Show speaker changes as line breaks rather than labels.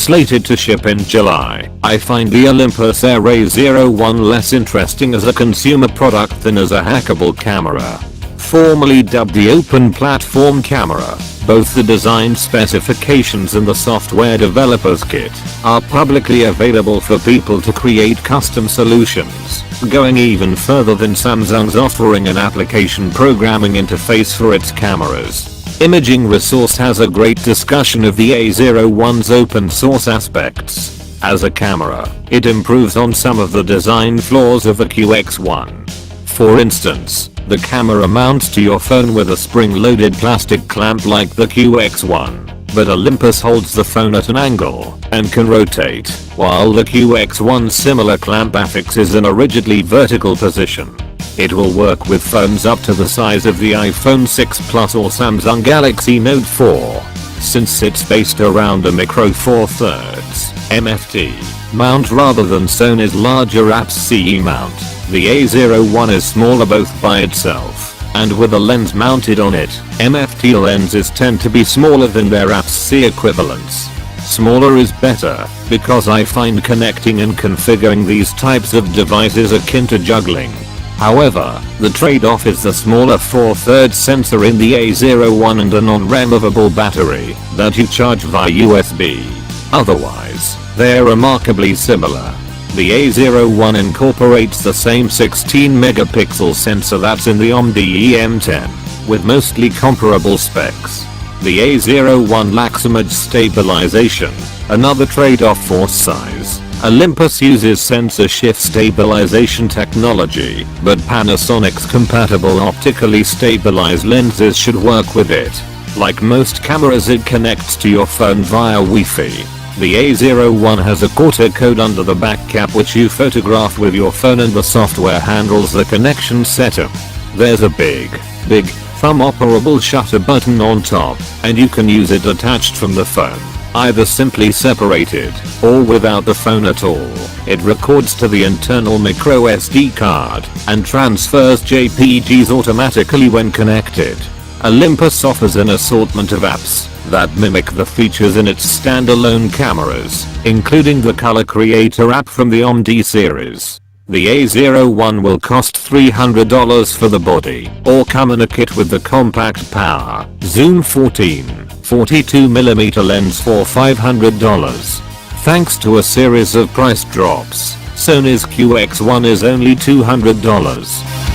slated to ship in July. I find the Olympus Air A01 less interesting as a consumer product than as a hackable camera. Formerly dubbed the open platform camera, both the design specifications and the software developers kit are publicly available for people to create custom solutions, going even further than Samsung's offering an application programming interface for its cameras. Imaging Resource has a great discussion of the A01's open source aspects. As a camera, it improves on some of the design flaws of the QX1. For instance, the camera mounts to your phone with a spring-loaded plastic clamp like the QX1, but Olympus holds the phone at an angle and can rotate, while the QX1's similar clamp affixes in a rigidly vertical position. It will work with phones up to the size of the iPhone 6 Plus or Samsung Galaxy Note 4, since it's based around a micro 4/3 MFT mount rather than Sony's larger APS-C mount. The A01 is smaller both by itself and with a lens mounted on it. MFT lenses tend to be smaller than their APS-C equivalents. Smaller is better because I find connecting and configuring these types of devices akin to juggling. However, the trade-off is the smaller 4/3 sensor in the A01 and a non-removable battery that you charge via USB. Otherwise, they're remarkably similar. The A01 incorporates the same 16 megapixel sensor that's in the OMD EM10, with mostly comparable specs. The A01 lacks image stabilization, another trade-off for size. Olympus uses sensor shift stabilization technology, but Panasonic's compatible optically stabilized lenses should work with it. Like most cameras, it connects to your phone via Wi-Fi. The A01 has a quarter code under the back cap which you photograph with your phone and the software handles the connection setup. There's a big thumb operable shutter button on top, and you can use it attached from the phone, either simply separated or without the phone at all. It records to the internal micro SD card and transfers JPEGs automatically when connected. Olympus offers an assortment of apps that mimic the features in its standalone cameras, including the Color Creator app from the OMD series. The A01 will cost $300 for the body, or come in a kit with the compact power Zoom 14 42mm lens for $500. Thanks to a series of price drops, Sony's QX1 is only $200.